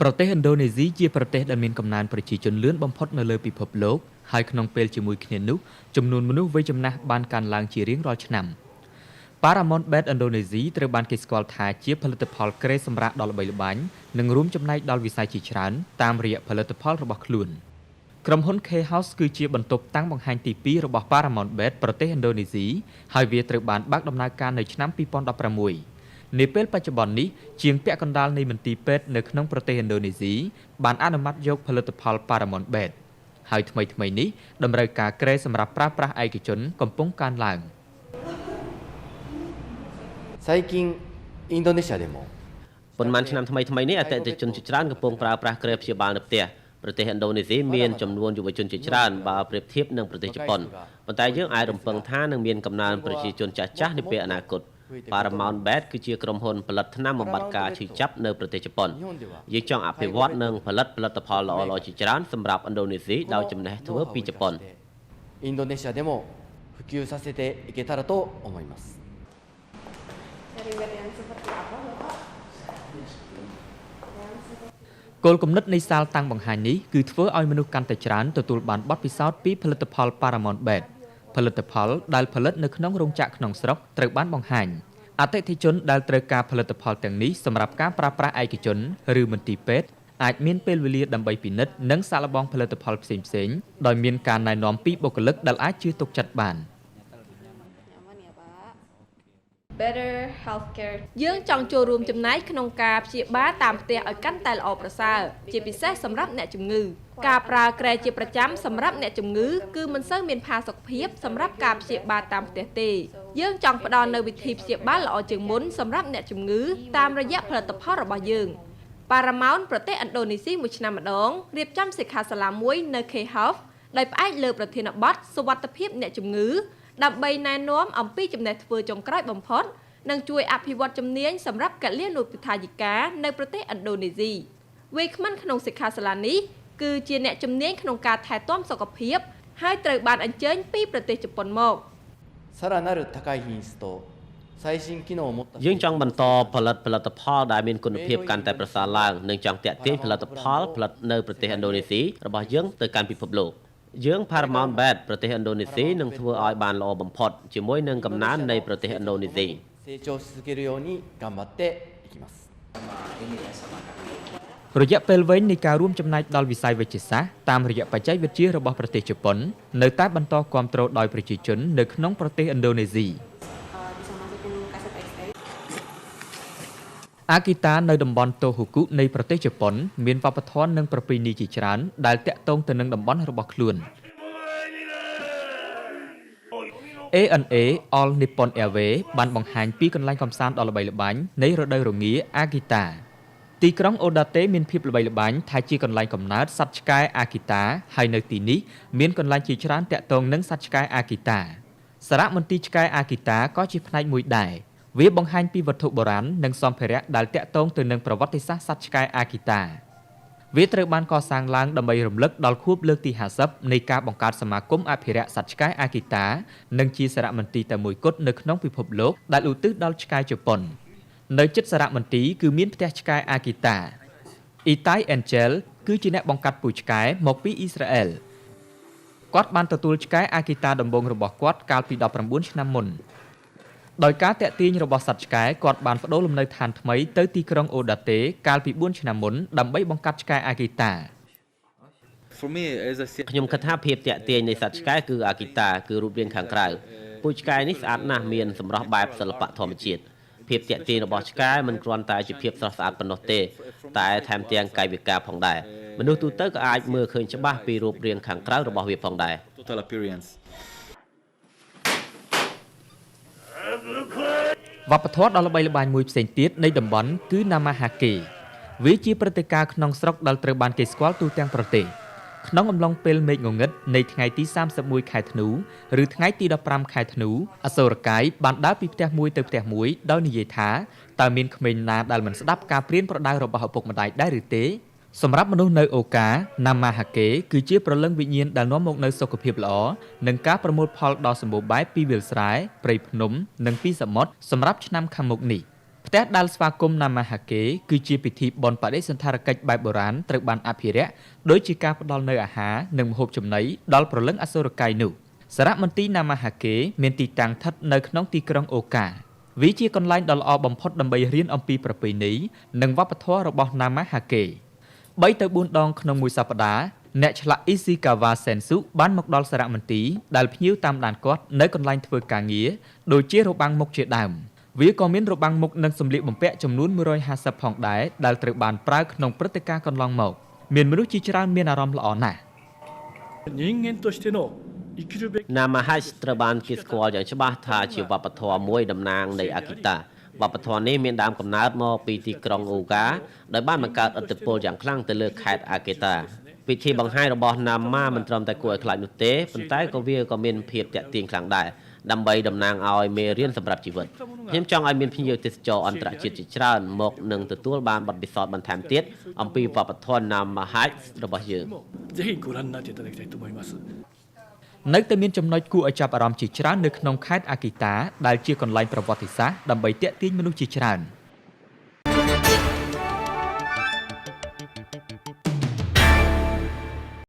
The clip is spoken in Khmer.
ប្រទេសឥណ្ឌូនេស៊ីជាប្រទេសដែលមានកំណើនប្រជាជនលឿនបំផុតនៅលើពិភពលោកហើយក្នុងពេលជាមួយគ្នានោះចំនួនមនុស្សវ័យចំណាស់បានកើនឡើងជារៀងរាល់ឆ្នាំ Paramount Bet ឥណ្ឌូនេស៊ីត្រូវបានគេស្គាល់ថាជាផលិតផលក្រេសម្រាប់ដ៏ល្បីល្បាញនិងរួមចំណែកដល់វិស័យជាច្រើនតាមរយៈផលិតផលរបស់ខ្លួនក្រុមហ៊ុន K House គឺជាបន្ទប់តាំងបង្ហាញទី2របស់ Paramount Bet ប្រទេសឥណ្ឌូនេស៊ីហើយវាត្រូវបានបើកដំណើរការនៅឆ្នាំ2016 នាពេលបច្ចុប្បន្ននេះជាងពាក់កណ្ដាលនៃមន្ទីរពេទ្យនៅក្នុងប្រទេសឥណ្ឌូនេស៊ីបានអនុម័តយកផលិតផល Paramount Bet ហើយថ្មីៗនេះតម្រូវការក្រេសម្រាប់ប្រើប្រាស់ឯកជនកំពុងកើនឡើង最近インドネシアでもប៉ុន្មានឆ្នាំថ្មីៗនេះអតិថិជនជាច្រើនកំពុងប្រើប្រាស់ក្រេព្យាបាលនៅផ្ទះប្រទេសឥណ្ឌូនេស៊ីមានចំនួនយុវជនជាច្រើនបើប្រៀបធៀបនឹងប្រទេសជប៉ុនប៉ុន្តែយើងអាចរំពឹងថានឹងមានកំណើនប្រជាជនចាស់ៗនាពេលអនាគត Paramount Bet គឺជាក្រុមហ៊ុនផលិតថ្នាំបំបាត់ការឈឺចាប់នៅប្រទេសជប៉ុនយើងចង់អភិវឌ្ឍនិងផលិតផលល្អៗជាច្រើនសម្រាប់ឥណ្ឌូនេស៊ីដោយចំណេះធ្វើពីជប៉ុនインドネシアでも普及させていけたらと思いますគោលគំនិតនៃសាលតាំងបង្ហាញនេះគឺធ្វើឲ្យមនុស្សកាន់តែច្រើនទទួលបានបទពិសោធន៍ពីផលិតផល Paramount Bet ផលិតផលដែលផលិតនៅក្នុងរោងចក្រក្នុងស្រុកត្រូវបានបង្ហាញអតិថិជនដែលត្រូវការផលិតផលទាំងនេះសម្រាប់ការប្រើប្រាស់ឯកជនឬមន្ទីរពេទ្យអាចមានពេលវេលាដើម្បីពិនិត្យនិងសាកល្បងផលិតផលផ្សេងៗដោយមានការណែនាំពីបុគ្គលិកដែលអាចជឿទុកចិត្តបានBetter healthcare យើងចង់ចូលរួមចំណែកក្នុងការព្យាបាលតាមផ្ទះឲ្យកាន់តែល្អប្រសើរជាពិសេសសម្រាប់អ្នកជំងឺការប្រើក្រែជាប្រចាំសម្រាប់អ្នកជំងឺគឺមិនសូវមានផាសុកភាពសម្រាប់ការព្យាបាលតាមផ្ទះទេយើងចង់ផ្ដល់នូវវិធីព្យាបាលល្អជាងមុនសម្រាប់អ្នកជំងឺតាមរយៈផលិតផលរបស់យើង Paramount ប្រទេសឥណ្ឌូនេស៊ីមួយឆ្នាំម្ដងរៀបចំសិក្ខាសាលាមួយនៅ K House ដោយផ្អែកលើប្រធានបទសុវត្ថិភាពអ្នកជំងឺដើម្បីណែនាំអំពីចំណេះធ្វើចុងក្រោយបំផុតនិងជួយអភិវឌ្ឍជំនាញសម្រាប់កលយានុបដ្ឋាយិកានៅប្រទេសឥណ្ឌូនេស៊ីវ័យក្មេងក្នុងសិក្ខាសាលានេះគឺជាអ្នកជំនាញក្នុងការថែទាំសុខភាពហើយត្រូវបានអញ្ជើញពីប្រទេសជប៉ុនមកさらなる高い品質と最新機能を持ったយើងចង់បន្តផលិតផលដែលមានគុណភាពកាន់តែប្រសើរឡើងនិងចង់ទាក់ទាញផលិតផលផលិតនៅប្រទេសឥណ្ឌូនេស៊ីរបស់យើងទៅកាន់ពិភពលោកយើង Paramount Bet ប្រទេសឥណ្ឌូនេស៊ីនឹងធ្វើឲ្យបានល្អបំផុតជាមួយនឹងកំណើននៃប្រទេសឥណ្ឌូនេស៊ី成長し続けるように頑張っていきます。រយៈពេលវែងនៃការរួមចំណែកដល់វិស័យវិទ្យាសាស្ត្រតាមរយៈបច្ចេកវិទ្យារបស់ប្រទេសជប៉ុននៅតែបន្តគាំទ្រដោយប្រជាជននៅក្នុងប្រទេសឥណ្ឌូនេស៊ីអាគីតានៅតំបន់តូហូគូនៃប្រទេសជប៉ុនមានវប្បធម៌និងប្រពៃណីជាច្រើនដែលតាក់ទងទៅនឹងតំបន់របស់ខ្លួន ANA All Nippon Airways បានបង្ហាញពីកន្លែងកម្សាន្តដ៏ល្បីល្បាញនៃរដូវរងាអាគីតាទីក្រុងអូដាតេមានភាពល្បីល្បាញថាជាកន្លែងកំណើតសត្វឆ្កែអាគីតាហើយនៅទីនេះមានកន្លែងជាច្រើនតាក់ទងនឹងសត្វឆ្កែអាគីតាសារមន្ទីរឆ្កែអាគីតាក៏ជាផ្នែកមួយដែរវាបង្ហាញពីវត្ថុបុរាណនិងសម្ភារៈដែលតាក់ទងទៅនឹងប្រវត្តិសាស្ត្រសត្វឆ្កែអាគីតាវាត្រូវបានកសាងឡើងដើម្បីរំលឹកដល់ខួបលើកទី50នៃការបង្កើតសមាគមអភិរក្សសត្វឆ្កែអាគីតានិងជាសារមន្ទីរតែមួយគត់នៅក្នុងពិភពលោកដែលឧទ្ទិសដល់ឆ្កែជប៉ុននៅជិតសារមន្ទីរគឺមានផ្ទះឆ្កែអាគីតា Itai Angel គឺជាអ្នកបង្កាត់ពូជឆ្កែមកពីអ៊ីស្រាអែលគាត់បានទទួលឆ្កែអាគីតាដំបូងរបស់គាត់កាលពី19ឆ្នាំមុនដោយការតាក់ទាញរបស់សត្វឆ្កែគាត់បានបដូរលំនៅឋានថ្មីទៅទីក្រុងអូដាតេកាលពី4ឆ្នាំមុនដើម្បីបង្កាត់ឆ្កែអាគីតាខ្ញុំគិតថាភាពតាក់ទាញនៃសត្វឆ្កែគឺអាគីតាគឺរូបរាងខាងក្រៅពូជឆ្កែនេះស្អាតណាស់មានសម្រស់បែបសិល្បៈធម្មជាតិភាពតាក់ទាញរបស់ឆ្កែមិនគ្រាន់តែជាភាពស្រស់ស្អាតប៉ុណ្ណោះទេតែថែមទាំងកាយវិការផងដែរមនុស្សទូទៅក៏អាចមើលឃើញច្បាស់ពីរូបរាងខាងក្រៅរបស់វាផងដែរវប្បធម៌ដ៏ល្បីល្បាញមួយផ្សេងទៀតនៃតំបន់គឺ Namahake វាជាព្រឹត្តិការណ៍ក្នុងស្រុកដែលត្រូវបានគេស្គាល់ទូទាំងប្រទេសក្នុងអំឡុងពេលមេឃងងឹតនៃថ្ងៃទី31ខែធ្នូឬថ្ងៃទី15ខែធ្នូអសូរកាយបានដើរពីផ្ទះមួយទៅផ្ទះមួយដោយនិយាយថាតើមានក្មេងណាដែលមិនស្ដាប់ការព្រានប្រដៅរបស់ឪពុកម្ដាយដែរឬទេសម្រាប់មនុស្សនៅអូកា Namahake គឺជាព្រលឹងវិញ្ញាណដែលនាំមកនូវសុខភាពល្អនិងការប្រមូលផលដ៏សម្បូរបែបពីវាលស្រែព្រៃភ្នំនិងពីសមុទ្រសម្រាប់ឆ្នាំខាងមុខនេះផ្ ផ្ទះដាល់ស្វាគមន៍ណាម៉ាហាកេគឺជាពិធីបុណ្យបដិសណ្ឋារកិច្ចបែបបុរាណត្រូវបានអភិរក្សដោយជាការផ្ដល់នូវអាហារនិងម្ហូបចំណីដល់ព្រលឹងអសុរកាយនោះសារមន្ទីរណាម៉ាហាកេមានទីតាំងស្ថិតនៅក្នុងទីក្រុងអូកាវាជាកន្លែងដ៏ល្អបំផុតដើម្បីរៀនអំពីប្រពៃណីនិងវប្បធម៌របស់ណាម៉ាហាកេ 3 ទៅ 4 ដងក្នុងមួយសប្តាហ៍អ្នកឆ្លាក់ Ishikawa Sensu បានមកដល់សារមន្ទីរដែលភ្ញៀវតាមដានគាត់នៅកន្លែងធ្វើការងារដូចជារបាំងមុខជាដើមវាក៏មានរបាំងមុខនិងសម្លៀកបំពាក់ចំនួន 150 ផងដែរដែលត្រូវបានប្រើក្នុងព្រឹត្តិការណ៍កន្លងមកមានមនុស្សជាច្រើនមានអារម្មណ៍ល្អណាស់ Namahage ត្រូវបានគេស្គាល់យ៉ាងច្បាស់ថាជាវប្បធម៌មួយតំណាងនៃអាគីតាវប្បធម៌នេះមានដើមកំណើតមកពីទីក្រុងអូកាដោយបានបង្កើតឥទ្ធិពលយ៉ាងខ្លាំងទៅលើខេត្តអាគីតាពិធីបង្ហាញរបស់ Nama មិនត្រឹមតែគួរឲ្យខ្លាចនោះទេប៉ុន្តែក៏វាក៏មានភាពតាក់ទាញខ្លាំងដែរដើម្បីតំណាងឲ្យមេរៀនសម្រាប់ជីវិតខ្ញុំចង់ឲ្យមានភ្ញៀវទេសចរអន្តរជាតិជាច្រើនមកនឹងទទួលបានបទពិសោធន៍បន្ថែមទៀតអំពីវប្បធម៌ Namahage របស់យើង នៅតែមានចំណុចគួរឲ្យចាប់អារម្មណ៍ជាច្រើននៅក្នុងខេត្តអាគីតាដែលជាកន្លែងប្រវត្តិសាស្ត្រដើម្បីទាក់ទាញមនុស្សជាច្រើន